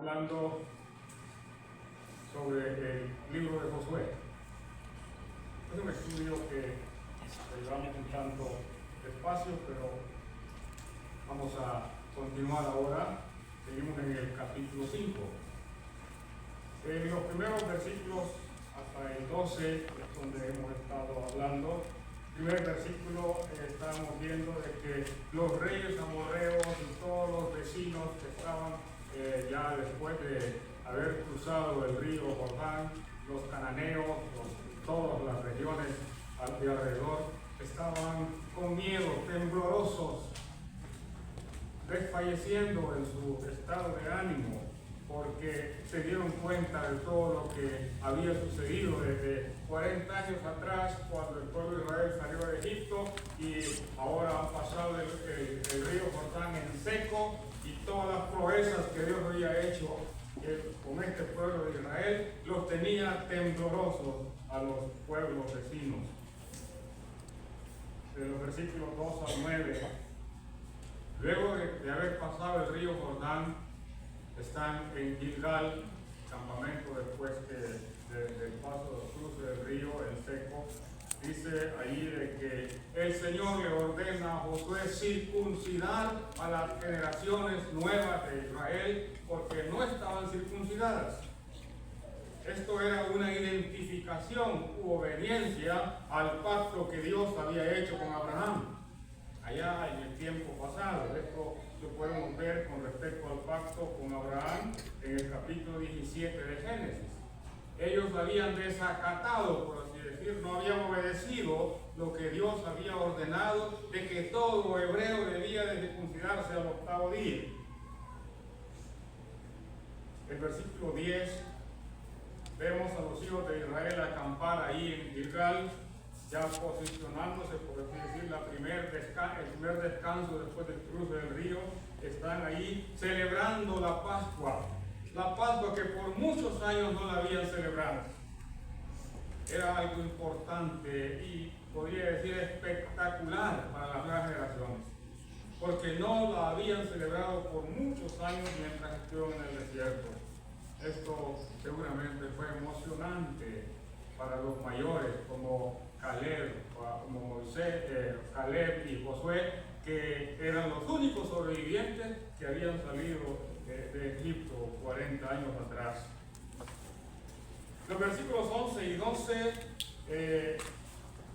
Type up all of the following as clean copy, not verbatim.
hablando sobre el libro de Josué. Es un estudio que llevamos un tanto despacio, pero vamos a continuar ahora. Seguimos en el capítulo 5. En los primeros versículos hasta el 12 es donde hemos estado hablando. El primer versículo estábamos viendo de que los reyes amorreos y todos los vecinos que estaban ya después de haber cruzado el río Jordán, los cananeos, todas las regiones de alrededor, estaban con miedo, temblorosos, desfalleciendo en su estado de ánimo, porque se dieron cuenta de todo lo que había sucedido desde 40 años atrás, cuando el pueblo de Israel salió de Egipto, y ahora han pasado el río Jordán en seco, y todas las proezas que Dios había hecho con este pueblo de Israel los tenía temblorosos a los pueblos vecinos. De los versículos 2 al 9, luego de haber pasado el río Jordán, están en Gilgal, campamento después del paso del cruce del río en seco. Dice allí de que el Señor le ordena a Josué circuncidar a las generaciones nuevas de Israel, porque no estaban circuncidadas. Esto era una identificación u obediencia al pacto que Dios había hecho con Abraham allá en el tiempo pasado. Esto lo podemos ver con respecto al pacto con Abraham en el capítulo 17 de Génesis. Ellos habían desacatado, por así decir, no habían obedecido lo que Dios había ordenado de que todo hebreo debía de circuncidarse al octavo día. El versículo 10, vemos a los hijos de Israel acampar ahí en Gilgal, ya posicionándose, por así decir, el primer descanso después del cruce del río. Están ahí celebrando la Pascua que por muchos años no la habían celebrado. Era algo importante y podría decir espectacular para las nuevas generaciones, porque no la habían celebrado por muchos años mientras estuvieron en el desierto. Esto seguramente fue emocionante para los mayores como Caleb, como Moisés, Caleb y Josué, que eran los únicos sobrevivientes que habían salido de Egipto 40 años atrás. Los versículos 11 y 12,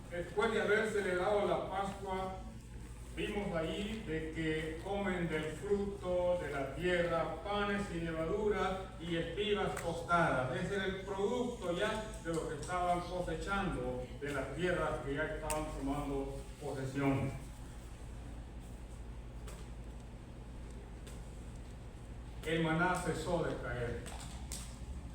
después de haber celebrado la Pascua, vimos allí de que comen del fruto de la tierra, panes sin levadura y espigas tostadas. Ese era el producto ya de lo que estaban cosechando de las tierras que ya estaban tomando posesión. El maná cesó de caer.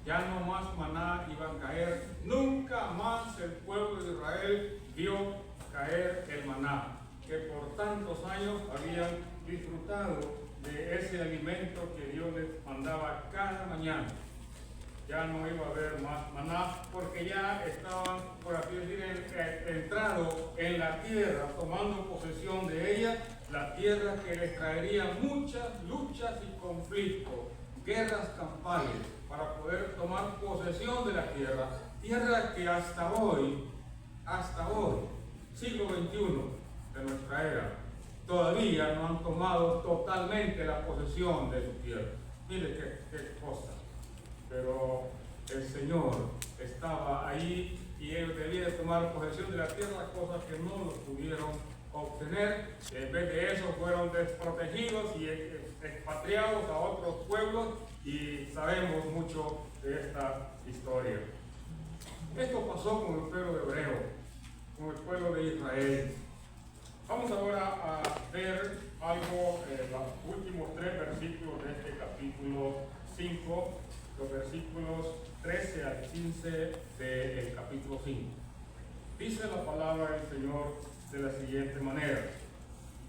Ya no más maná iba a caer. Nunca más el pueblo de Israel vio caer el maná, que por tantos años habían disfrutado de ese alimento que Dios les mandaba cada mañana. Ya no iba a haber más maná, porque ya estaban, por así decir, entrado en la tierra, tomando posesión de ella, la tierra que les traería muchas luchas y conflictos, guerras campales, para poder tomar posesión de la tierra que hasta hoy, siglo XXI, de nuestra era, todavía no han tomado totalmente la posesión de su tierra. Mire qué cosa. Pero el Señor estaba ahí y ellos debían tomar posesión de la tierra, cosas que no lo pudieron obtener. En vez de eso fueron desprotegidos y expatriados a otros pueblos, y sabemos mucho de esta historia. Esto pasó con el pueblo hebreo, con el pueblo de Israel. Vamos ahora a ver algo, los últimos 3 versículos de este capítulo 5, los versículos 13 al 15 del capítulo 5. Dice la palabra del Señor de la siguiente manera: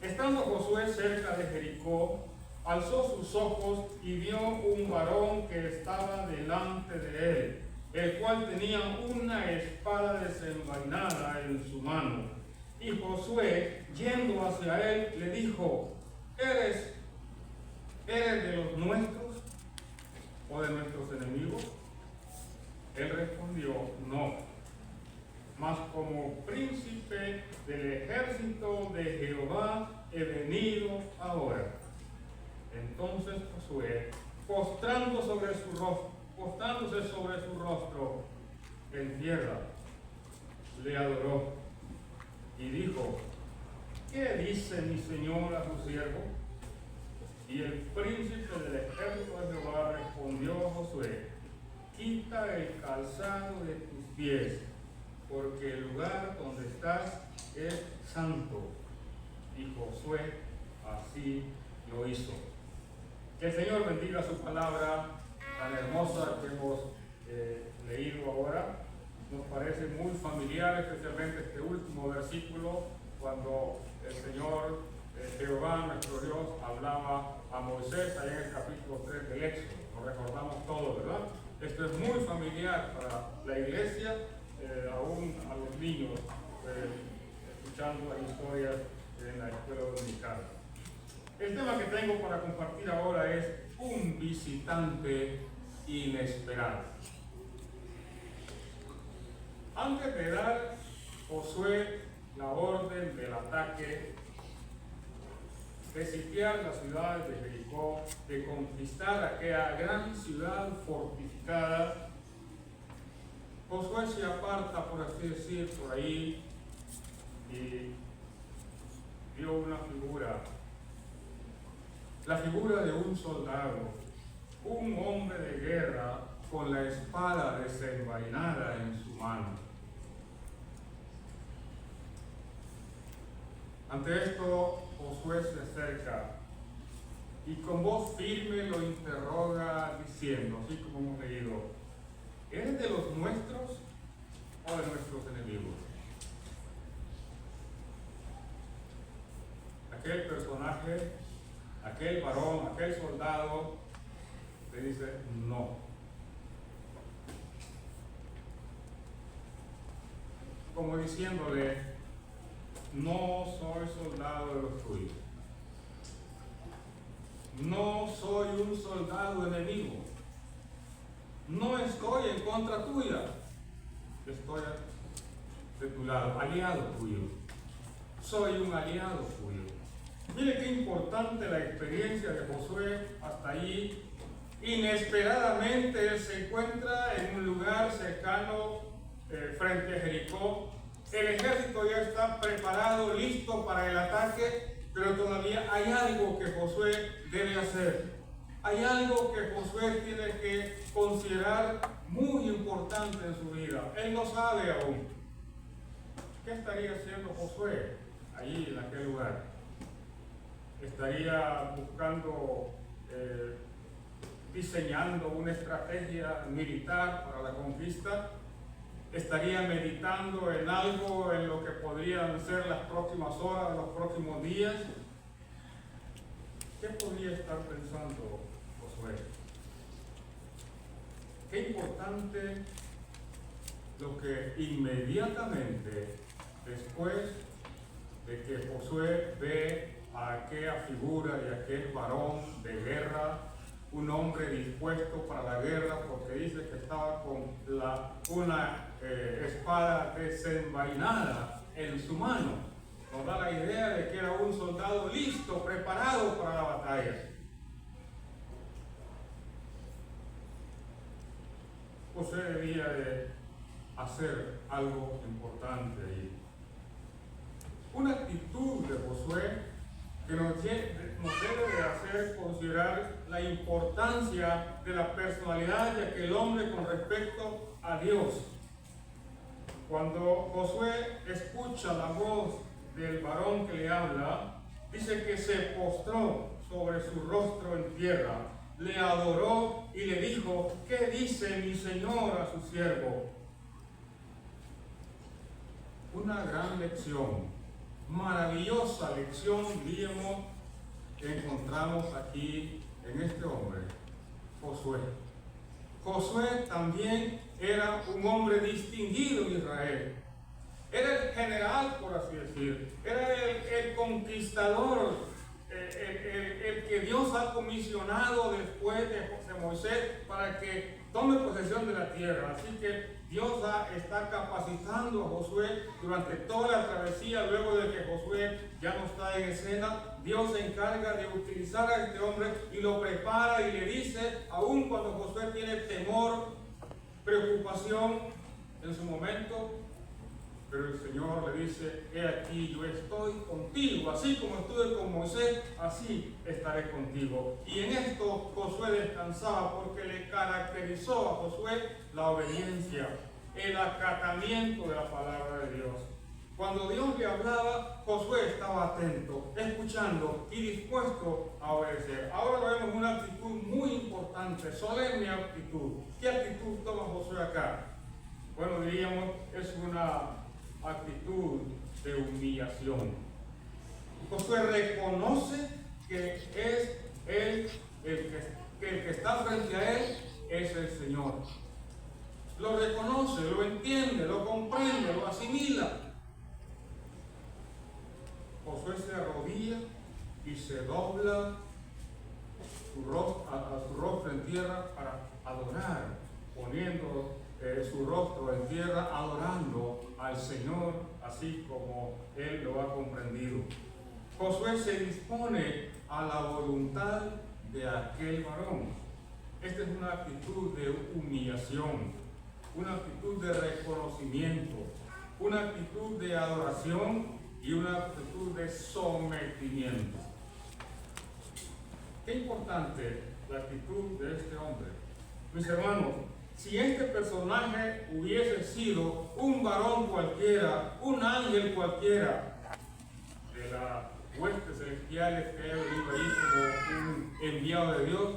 estando Josué cerca de Jericó, alzó sus ojos y vio un varón que estaba delante de él, el cual tenía una espada desenvainada en su mano. Y Josué, yendo hacia él, le dijo: ¿Eres de los nuestros? o de nuestros enemigos? Él respondió, no, mas como príncipe del ejército de Jehová he venido ahora. Entonces Josué, postrándose sobre su rostro en tierra, le adoró y dijo, ¿qué dice mi señor a su siervo? Y el príncipe del ejército de Jehová respondió a Josué, quita el calzado de tus pies, porque el lugar donde estás es santo. Y Josué así lo hizo. Que el Señor bendiga su palabra tan hermosa que hemos leído ahora. Nos parece muy familiar, especialmente este último versículo, cuando el Señor Jehová, nuestro Dios, hablaba a Moisés allá en el capítulo 3 del Éxodo. Lo recordamos todos, ¿verdad? Esto es muy familiar para la iglesia, aún a los niños, escuchando las historias en la escuela dominical. El tema que tengo para compartir ahora es un visitante inesperado. Antes de dar Josué la orden del ataque, de sitiar las ciudades de Jericó, de conquistar aquella gran ciudad fortificada, Josué se aparta, por así decir, por ahí y vio una figura, la figura de un soldado, un hombre de guerra con la espada desenvainada en su mano. Ante esto, Josué se acerca y con voz firme lo interroga diciendo, así como hemos leído, ¿eres de los nuestros o de nuestros enemigos? Aquel personaje, aquel varón, aquel soldado le dice no. Como diciéndole, no soy soldado de los tuyos. No soy un soldado enemigo. No estoy en contra tuya. Estoy de tu lado, aliado tuyo. Soy un aliado tuyo. Mire qué importante la experiencia de Josué hasta allí. Inesperadamente él se encuentra en un lugar cercano frente a Jericó. El ejército ya está preparado, listo para el ataque, pero todavía hay algo que Josué debe hacer. Hay algo que Josué tiene que considerar muy importante en su vida. Él no sabe aún. ¿Qué estaría haciendo Josué allí en aquel lugar? Estaría buscando, diseñando una estrategia militar para la conquista. Estaría meditando en algo en lo que podrían ser las próximas horas, los próximos días. ¿Qué podría estar pensando Josué? Qué importante lo que inmediatamente después de que Josué ve a aquella figura de aquel varón de guerra, un hombre dispuesto para la guerra, porque dice que estaba con una espada desenvainada en su mano. Nos da la idea de que era un soldado listo, preparado para la batalla. Josué debía de hacer algo importante ahí. Una actitud de Josué que nos debe de hacer considerar la importancia de la personalidad de aquel hombre con respecto a Dios. Cuando Josué escucha la voz del varón que le habla, dice que se postró sobre su rostro en tierra, le adoró y le dijo, ¿qué dice mi señor a su siervo? Una gran lección. Maravillosa lección, diríamos, que encontramos aquí en este hombre, Josué. Josué también era un hombre distinguido en Israel. Era el general, por así decir. Era el conquistador el que Dios ha comisionado después de Moisés para que tome posesión de la tierra. Así que Dios está capacitando a Josué durante toda la travesía. Luego de que Josué ya no está en escena, Dios se encarga de utilizar a este hombre y lo prepara y le dice, aun cuando Josué tiene temor, preocupación en su momento, pero el Señor le dice, he aquí, yo estoy contigo, así como estuve con Moisés, así estaré contigo. Y en esto Josué descansaba, porque le caracterizó a Josué la obediencia, el acatamiento de la palabra de Dios. Cuando Dios le hablaba, Josué estaba atento, escuchando y dispuesto a obedecer. Ahora vemos una actitud muy importante, solemne actitud. ¿Qué actitud toma Josué acá? Bueno, diríamos, es una actitud de humillación. Josué reconoce que es él, el que está frente a él es el Señor. Lo reconoce, lo entiende, lo comprende, lo asimila. Josué se arrodilla y se dobla a su rostro en tierra para adorar, poniendo su rostro en tierra, adorando al Señor, así como él lo ha comprendido. Josué se dispone a la voluntad de aquel varón. Esta es una actitud de humillación, una actitud de reconocimiento, una actitud de adoración y una actitud de sometimiento. Qué importante la actitud de este hombre. Mis hermanos, si este personaje hubiese sido un varón cualquiera, un ángel cualquiera, de las huestes celestiales que haya venido ahí como un enviado de Dios,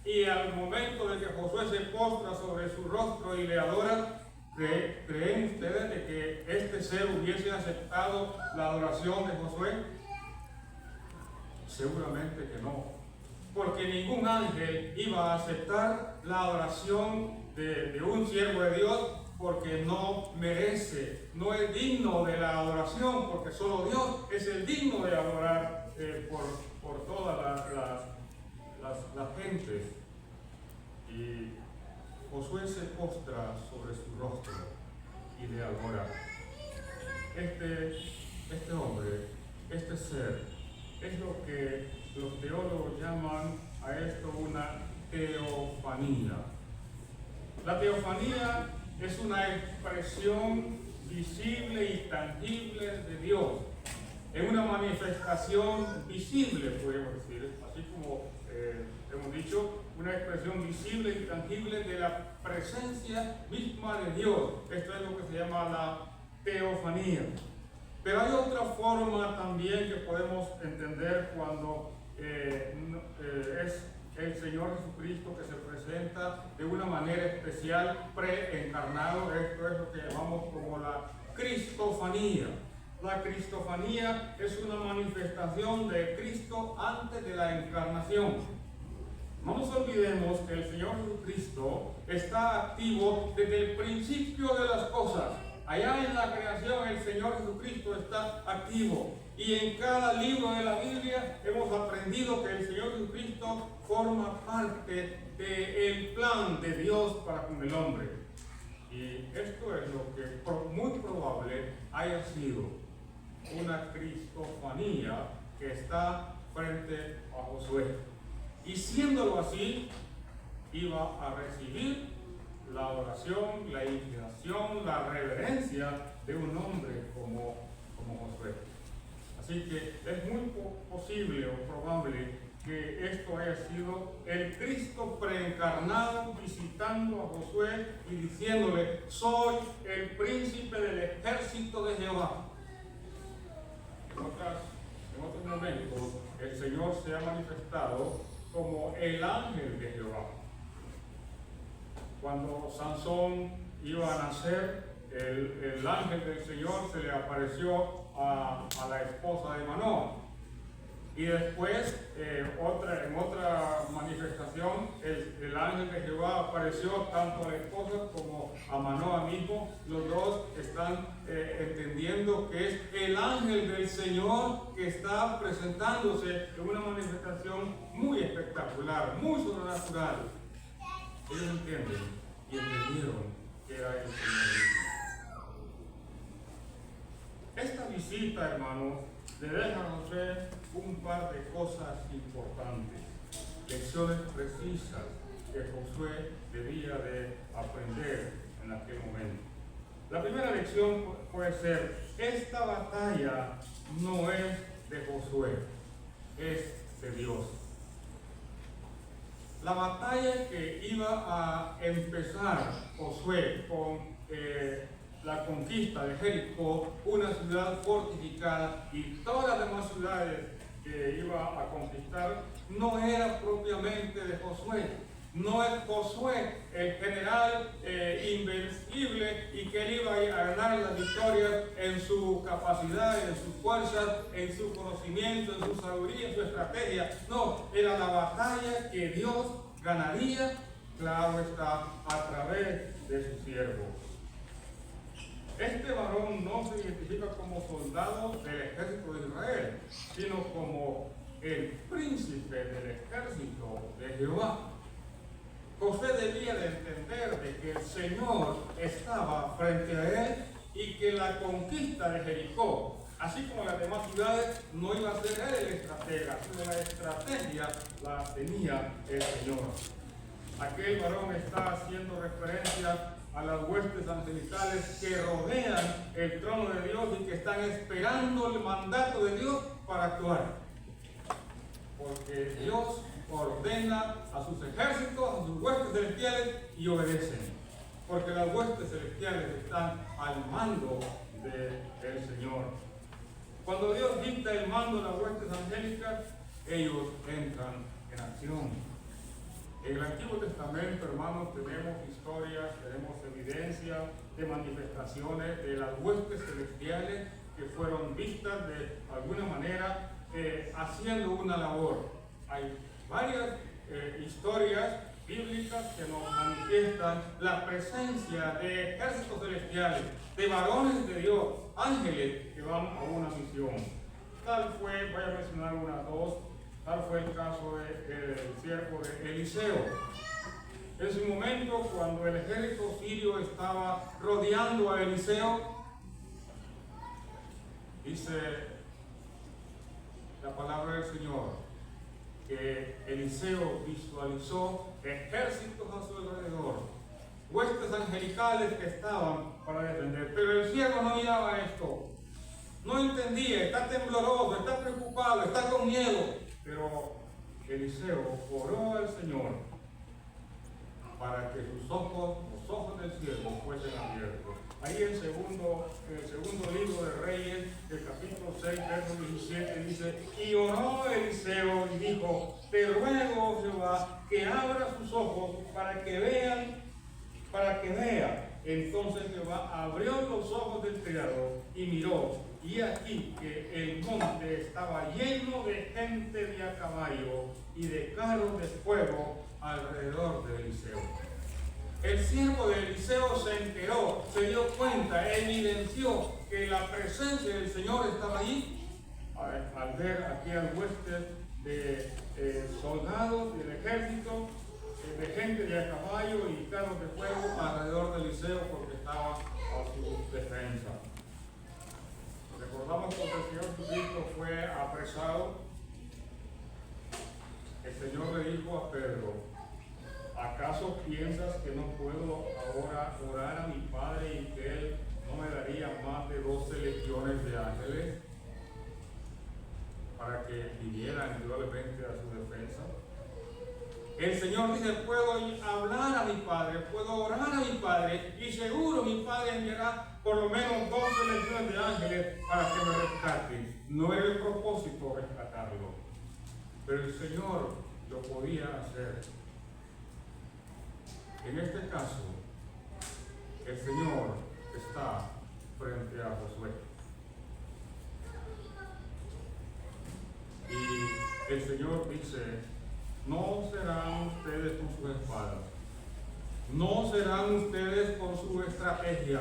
y al momento de que Josué se postra sobre su rostro y le adora, ¿creen ustedes de que este ser hubiese aceptado la adoración de Josué? Seguramente que no, porque ningún ángel iba a aceptar la adoración de un siervo de Dios, porque no merece, no es digno de la adoración, porque solo Dios es el digno de adorar por todas las gentes. Y Josué se postra sobre su rostro y le adora. Este hombre, este ser, es lo que los teólogos llaman a esto una teofanía. La teofanía es una expresión visible y tangible de Dios, en una manifestación visible, podemos decir, así como hemos dicho, una expresión visible y tangible de la presencia misma de Dios. Esto es lo que se llama la teofanía. Pero hay otra forma también que podemos entender cuando es el Señor Jesucristo que se presenta de una manera especial, preencarnado. Esto es lo que llamamos como la cristofanía. La cristofanía es una manifestación de Cristo antes de la encarnación. No nos olvidemos que el Señor Jesucristo está activo desde el principio de las cosas. Allá en la creación el Señor Jesucristo está activo. Y en cada libro de la Biblia hemos aprendido que el Señor Jesucristo forma parte del plan de Dios para con el hombre. Y esto es lo que muy probable haya sido una cristofanía que está frente a Josué. Y siéndolo así, iba a recibir la adoración, la inclinación, la reverencia de un hombre como Josué. Así que es muy posible o probable que esto haya sido el Cristo preencarnado visitando a Josué y diciéndole: soy el príncipe del ejército de Jehová. En otros momentos el Señor se ha manifestado como el ángel de Jehová. Cuando Sansón iba a nacer, el ángel del Señor se le apareció a la esposa de Manoah. Y después, en otra manifestación, el ángel de Jehová apareció tanto a la esposa como a Manoah mismo. Los dos están entendiendo que es el ángel del Señor que está presentándose en una manifestación muy espectacular, muy sobrenatural. Ellos entienden y entendieron que era el Señor mismo. Esta visita, hermanos, le deja a Josué un par de cosas importantes, lecciones precisas que Josué debía de aprender en aquel momento. La primera lección puede ser: esta batalla no es de Josué, es de Dios. La batalla que iba a empezar Josué con la conquista de Jericó, una ciudad fortificada, y todas las demás ciudades que iba a conquistar, no era propiamente de Josué. No es Josué el general invencible y que él iba a ganar la victoria en su capacidad, en su fuerza, en su conocimiento, en su sabiduría, en su estrategia. No, era la batalla que Dios ganaría, claro está, a través de su siervo. Este varón no se identifica como soldado del ejército de Israel, sino como el príncipe del ejército de Jehová. Josué debía de entender de que el Señor estaba frente a él y que la conquista de Jericó, así como las demás ciudades, no iba a ser él el estratega, sino la estrategia la tenía el Señor. Aquel varón está haciendo referencia a las huestes angelicales que rodean el trono de Dios y que están esperando el mandato de Dios para actuar. Porque Dios ordena a sus ejércitos, a sus huestes celestiales, y obedecen. Porque las huestes celestiales están al mando del Señor. Cuando Dios dicta el mando de las huestes angélicas, ellos entran en acción. En el Antiguo Testamento, hermanos, tenemos historias, tenemos evidencia de manifestaciones de las huestes celestiales que fueron vistas de alguna manera haciendo una labor. Hay varias historias bíblicas que nos manifiestan la presencia de ejércitos celestiales, de varones de Dios, ángeles que van a una misión. Tal fue, voy a mencionar unas dos. Tal fue el caso del siervo de Eliseo. En su momento, cuando el ejército sirio estaba rodeando a Eliseo, dice la palabra del Señor que Eliseo visualizó ejércitos a su alrededor, huestes angelicales que estaban para defender. Pero el siervo no miraba esto, no entendía, está tembloroso, está preocupado, está con miedo. Pero Eliseo oró al Señor para que sus ojos, los ojos del siervo, fuesen abiertos. Ahí en el segundo libro de Reyes, el capítulo 6, verso 17, dice: y oró Eliseo y dijo: te ruego, Jehová, que abra sus ojos para que vea. Entonces Jehová abrió los ojos del criado y miró, y aquí que el monte estaba lleno de gente de a caballo y de carros de fuego alrededor de Eliseo. El siervo de Eliseo se enteró, se dio cuenta, evidenció que la presencia del Señor estaba allí al ver aquellas huestes de soldados del ejército, de gente de a caballo y carros de fuego alrededor de Eliseo, porque estaba a su defensa. Recordamos cuando el Señor Jesucristo fue apresado, el Señor le dijo a Pedro: ¿acaso piensas que no puedo ahora orar a mi Padre y que Él no me daría más de 12 legiones de ángeles para que vinieran indudablemente a su defensa? El Señor dice: puedo hablar a mi Padre, puedo orar a mi Padre, y seguro mi Padre enviará por lo menos 12 legiones de ángeles para que me rescaten. No era el propósito rescatarlo, pero el Señor lo podía hacer. En este caso, el Señor está frente a Josué. Y el Señor dice, no serán ustedes con sus espadas, no serán ustedes con su estrategia,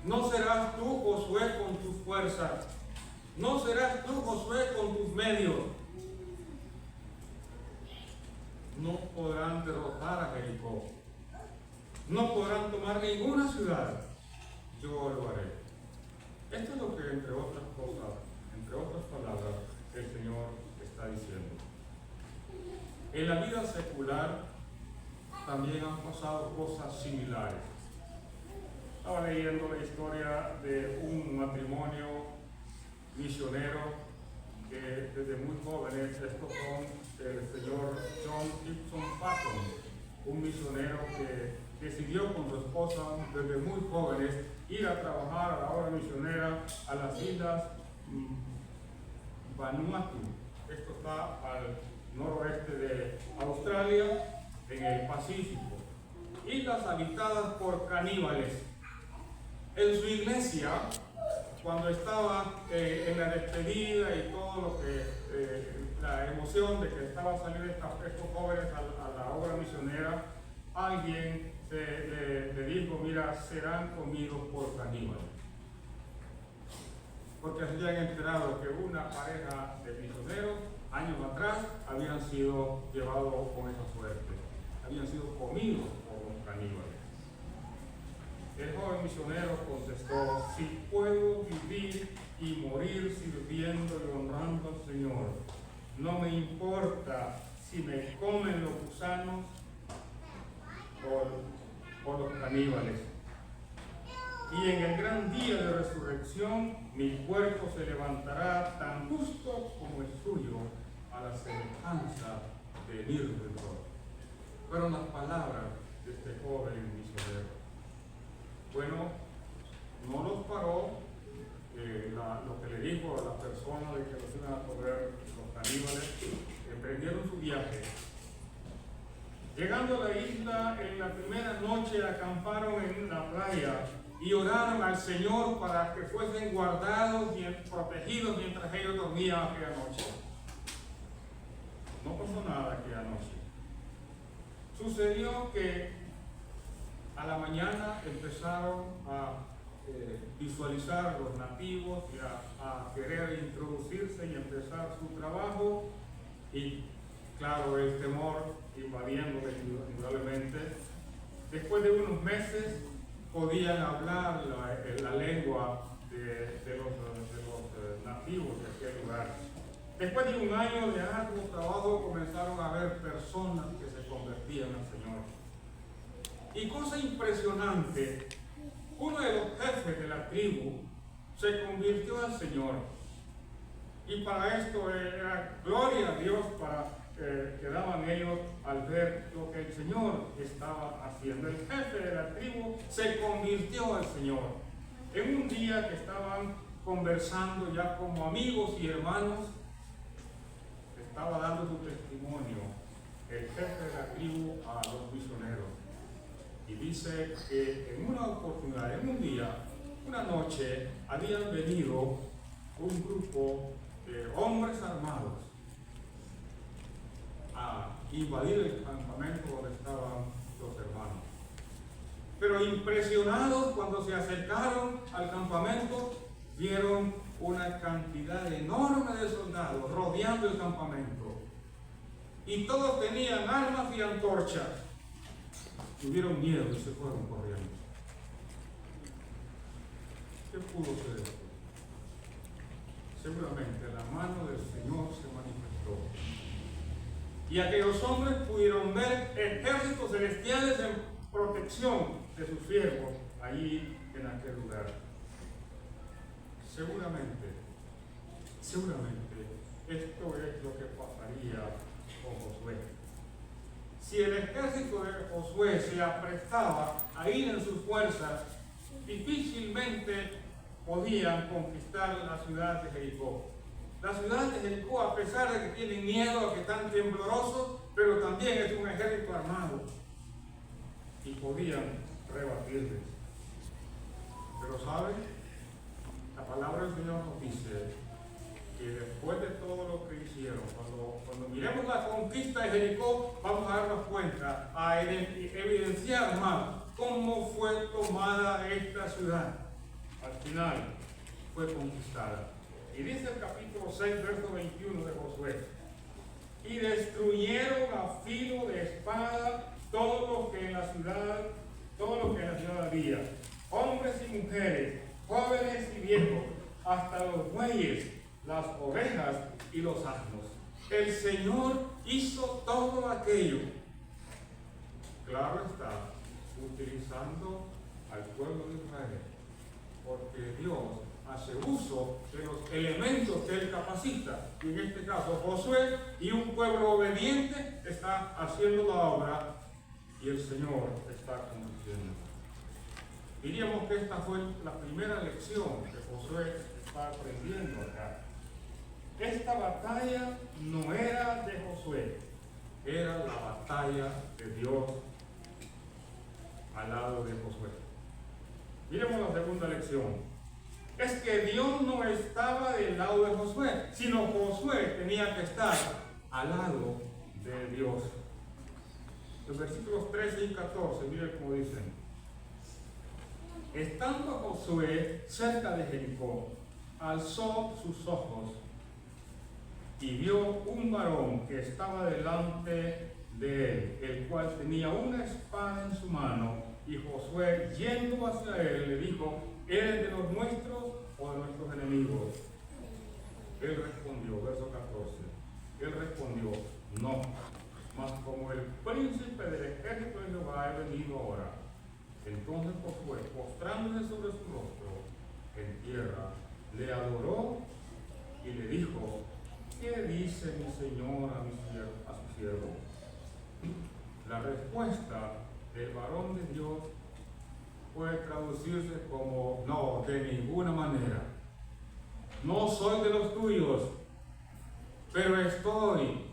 no serás tú, Josué, con tus fuerzas, no serás tú, Josué, con tus medios. No podrán derrotar a Jericó, no podrán tomar ninguna ciudad, yo lo haré. Esto es lo que, entre otras cosas, entre otras palabras, el Señor está diciendo. En la vida secular también han pasado cosas similares. Estaba leyendo la historia de un matrimonio misionero que desde muy jóvenes, estos son el señor John Gibson Patton, un misionero que decidió con su esposa desde muy jóvenes ir a trabajar a la obra misionera a las islas Vanuatu. Esto está al noroeste de Australia, en el Pacífico. Islas habitadas por caníbales. En su iglesia, cuando estaba en la despedida y todo lo que, la emoción de que estaba saliendo estos jóvenes a la obra misionera, alguien le dijo, mira, serán comidos por caníbales. Porque se habían enterado que una pareja de misioneros, años atrás, habían sido llevados con esa suerte. Habían sido comidos por los caníbales. El joven misionero contestó, si puedo vivir y morir sirviendo y honrando al Señor, no me importa si me comen los gusanos o los caníbales. Y en el gran día de resurrección, mi cuerpo se levantará tan justo como el suyo, a la semejanza de mi Redentor. Fueron las palabras de este joven misionero. Bueno, no los paró lo que le dijo a la persona de que los iban a comer los caníbales. Emprendieron su viaje. Llegando a la isla, en la primera noche acamparon en la playa y oraron al Señor para que fuesen guardados y protegidos mientras ellos dormían aquella noche. No pasó nada aquella noche. Sucedió que a la mañana empezaron a visualizar los nativos y a querer introducirse y empezar su trabajo, y claro, el temor invadiéndoles indudablemente. Después de unos meses podían hablar la lengua de los nativos de aquel lugar. Después de un año de arduo trabajo comenzaron a haber personas que se convertían al Señor. Y cosa impresionante, uno de los jefes de la tribu se convirtió al Señor. Y para esto era gloria a Dios que daban ellos al ver lo que el Señor estaba haciendo. El jefe de la tribu se convirtió al Señor. En un día que estaban conversando ya como amigos y hermanos, estaba dando su testimonio el jefe de la tribu a los misioneros. Y dice que en una oportunidad, en un día, una noche, habían venido un grupo de hombres armados a invadir el campamento donde estaban los hermanos. Pero impresionados, cuando se acercaron al campamento, vieron una cantidad enorme de soldados rodeando el campamento. Y todos tenían armas y antorchas. Tuvieron miedo y se fueron corriendo. ¿Qué pudo ser esto? Seguramente la mano del Señor se manifestó. Y aquellos hombres pudieron ver ejércitos celestiales en protección de sus siervos allí en aquel lugar. Seguramente, esto es lo que pasaría con Josué. Si el ejército de Josué se aprestaba a ir en sus fuerzas, difícilmente podían conquistar la ciudad de Jericó. La ciudad de Jericó, a pesar de que tienen miedo, que están temblorosos, pero también es un ejército armado y podían rebatirles. Pero ¿saben? La palabra del Señor nos dice que después de todo lo que hicieron, cuando miremos la conquista de Jericó, vamos a darnos cuenta, a evidenciar más cómo fue tomada esta ciudad. Al final fue conquistada. Y dice el capítulo 6, verso 21 de Josué: y destruyeron a filo de espada todo lo que en la ciudad había, hombres y mujeres, jóvenes y viejos, hasta los bueyes, las ovejas y los asnos. El Señor hizo todo aquello, claro está, utilizando al pueblo de Israel, porque Dios hace uso de los elementos que Él capacita. Y en este caso Josué y un pueblo obediente está haciendo la obra y el Señor está conduciendo. Diríamos que esta fue la primera lección que Josué está aprendiendo acá. Esta batalla no era de Josué, era la batalla de Dios al lado de Josué. Miremos la segunda lección. Es que Dios no estaba del lado de Josué, sino Josué tenía que estar al lado de Dios. Los versículos 13 y 14, miren cómo dicen: estando Josué cerca de Jericó, alzó sus ojos y vio un varón que estaba delante de él, el cual tenía una espada en su mano. Y Josué, yendo hacia él, le dijo: ¿eres de los nuestros o de nuestros enemigos? Él respondió, verso 14, él respondió: no, mas como el príncipe del ejército de Jehová he venido ahora. Entonces Josué, postrándose sobre su rostro en tierra, le adoró y le dijo: ¿qué dice mi señor a su siervo? La respuesta del varón de Dios puede traducirse como: no, de ninguna manera. No soy de los tuyos, pero estoy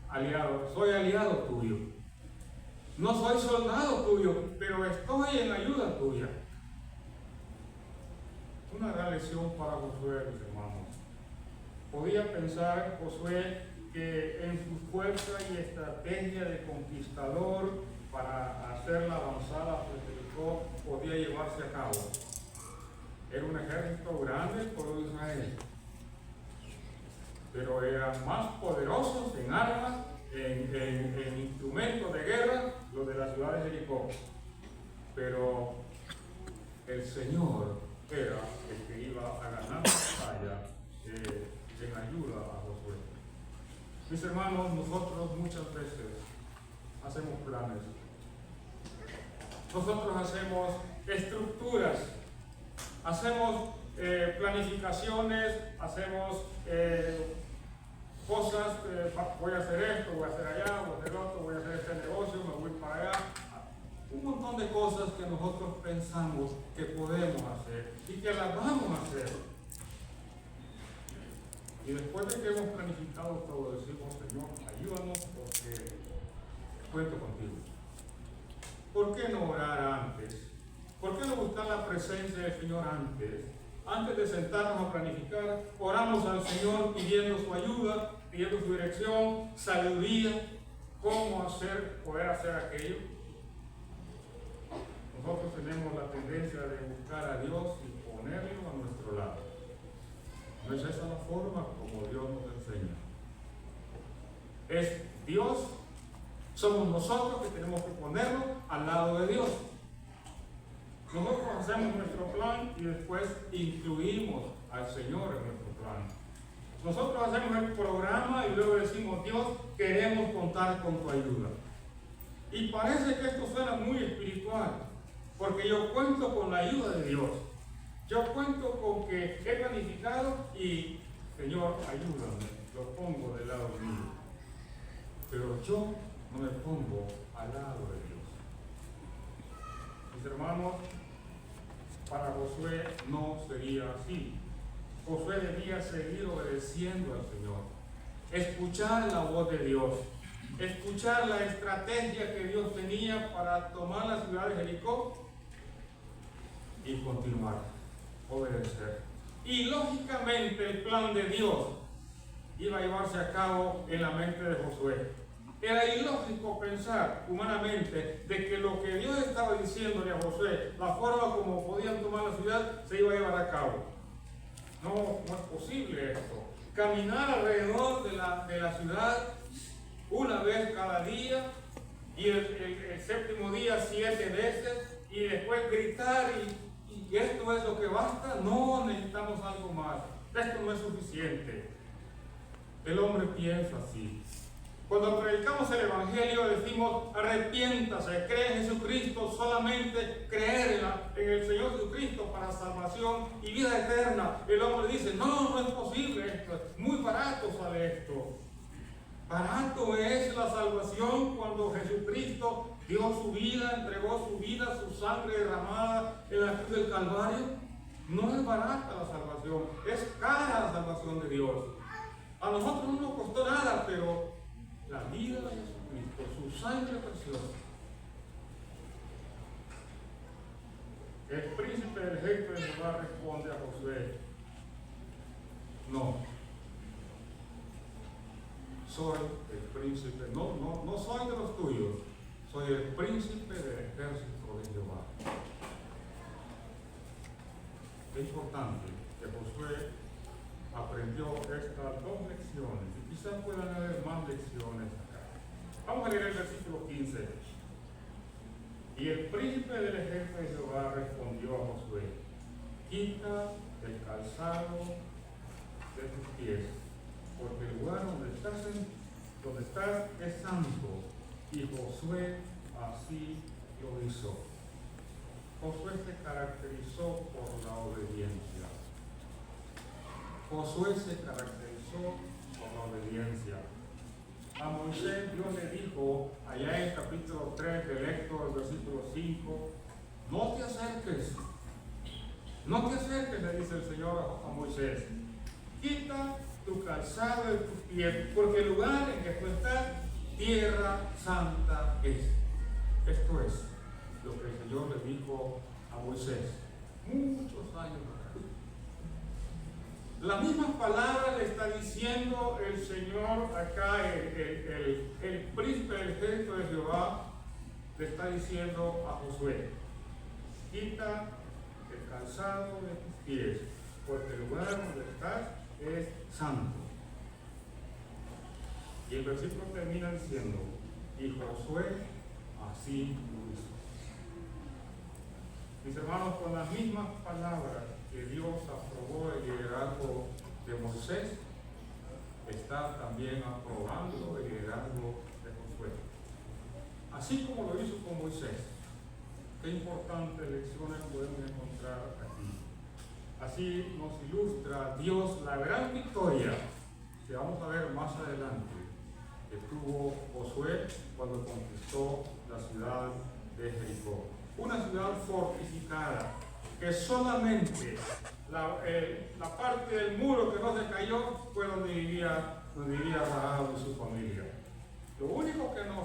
aliado, soy aliado tuyo. No soy soldado tuyo, pero estoy en ayuda tuya. Una gran lección para Josué, mis hermanos. Podía pensar Josué que en su fuerza y estrategia de conquistador para hacer la avanzada hacia Jericó podía llevarse a cabo. Era un ejército grande el pueblo de Israel, pero eran más poderosos en armas, en instrumentos de guerra, los de la ciudad de Jericó. Pero el Señor era el que iba a ganar la batalla en ayuda a Josué. Mis hermanos, nosotros muchas veces hacemos planes. Nosotros hacemos estructuras, hacemos planificaciones, hacemos cosas, voy a hacer esto, voy a hacer allá, voy a hacer otro, voy a hacer este negocio, me voy para allá. Un montón de cosas que nosotros pensamos que podemos hacer y que las vamos a hacer. Y después de que hemos planificado todo, decimos: Señor, ayúdanos porque cuento contigo. ¿Por qué no orar antes? ¿Por qué no buscar la presencia del Señor antes? Antes de sentarnos a planificar, oramos al Señor pidiendo su ayuda, pidiendo su dirección, sabiduría, cómo poder hacer aquello. Nosotros tenemos la tendencia de buscar a Dios y ponerlo a nuestro lado. No es esa la forma como Dios nos enseña. Es Dios, somos nosotros que tenemos que ponerlo al lado de Dios. Nosotros hacemos nuestro plan y después incluimos al Señor en nuestro plan. Nosotros hacemos el programa y luego decimos: Dios, queremos contar con tu ayuda. Y parece que esto suena muy espiritual, porque yo cuento con la ayuda de Dios. Yo cuento con que he planificado y, Señor, ayúdame, lo pongo del lado mío. Pero yo no me pongo al lado de Dios. Mis hermanos, para Josué no sería así. Josué debía seguir obedeciendo al Señor, escuchar la voz de Dios, escuchar la estrategia que Dios tenía para tomar la ciudad de Jericó y continuar, obedecer. Y lógicamente el plan de Dios iba a llevarse a cabo en la mente de Josué. Era ilógico pensar humanamente de que lo que Dios estaba diciéndole a Josué, la forma como podían tomar la ciudad, se iba a llevar a cabo. No es posible esto. Caminar alrededor de la ciudad una vez cada día y el séptimo día 7 veces y después gritar y esto es lo que basta. No, necesitamos algo más. Esto no es suficiente. El hombre piensa así. Cuando predicamos el Evangelio decimos arrepiéntase, cree en Jesucristo, solamente creer en el Señor Jesucristo para salvación y vida eterna. El hombre dice, no es posible esto, muy barato sale esto. Barato es la salvación cuando Jesucristo dio su vida, entregó su vida, su sangre derramada en la cruz del Calvario. No es barata la salvación, es cara la salvación de Dios. A nosotros no nos costó nada, pero la vida de Jesucristo, su sangre preciosa. El príncipe del ejército de Jehová responde a Josué, no, soy el príncipe, no soy de los tuyos, soy el príncipe del ejército de Jehová. Es importante que Josué aprendió estas dos lecciones y quizás puedan haber más lecciones acá. Vamos a leer el versículo 15. Y el príncipe del ejército de Jehová respondió a Josué, quita el calzado de tus pies, porque el lugar donde estás es santo. Y Josué así lo hizo. Josué se caracterizó por la obediencia. Josué se caracterizó por la obediencia. A Moisés Dios le dijo, allá en el capítulo 3 del Éxodo, versículo 5, no te acerques, le dice el Señor a Moisés, quita tu calzado de tus pies, porque el lugar en que tú estás, tierra santa es. Esto es lo que el Señor le dijo a Moisés muchos años atrás. La misma palabra le está diciendo el Señor acá, el príncipe del ejército de Jehová, le está diciendo a Josué, quita el calzado de tus pies, porque el lugar donde estás es santo. Y el versículo termina diciendo, y Josué así lo hizo. Mis hermanos, con las mismas palabras que Dios aprobó el liderazgo de Moisés, está también aprobando el liderazgo de Josué. Así como lo hizo con Moisés. Qué importantes lecciones podemos encontrar aquí. Así nos ilustra Dios la gran victoria que vamos a ver más adelante que tuvo Josué cuando conquistó la ciudad de Jericó. Una ciudad fortificada que solamente la parte del muro que no se cayó fue donde vivía Rahab y su familia. Lo único que no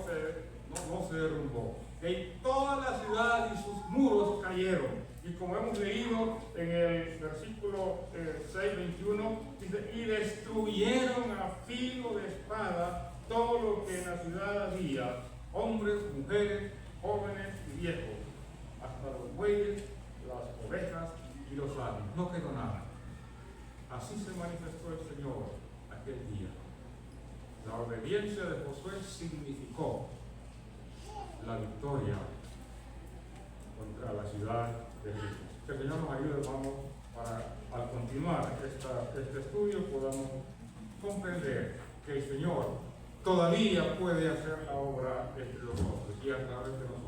se derrumbó. Y toda la ciudad y sus muros cayeron. Y como hemos leído en el versículo 6:21, dice, y destruyeron a filo de espada todo lo que en la ciudad había, hombres, mujeres, jóvenes y viejos, hasta los bueyes, las ovejas y los asnos. No quedó nada. Así se manifestó el Señor aquel día. La obediencia de Josué significó la victoria contra la ciudad de Jericó. Que el Señor nos ayude, hermanos, para al continuar este estudio podamos comprender que el Señor todavía puede hacer la obra entre nosotros y a través de nosotros.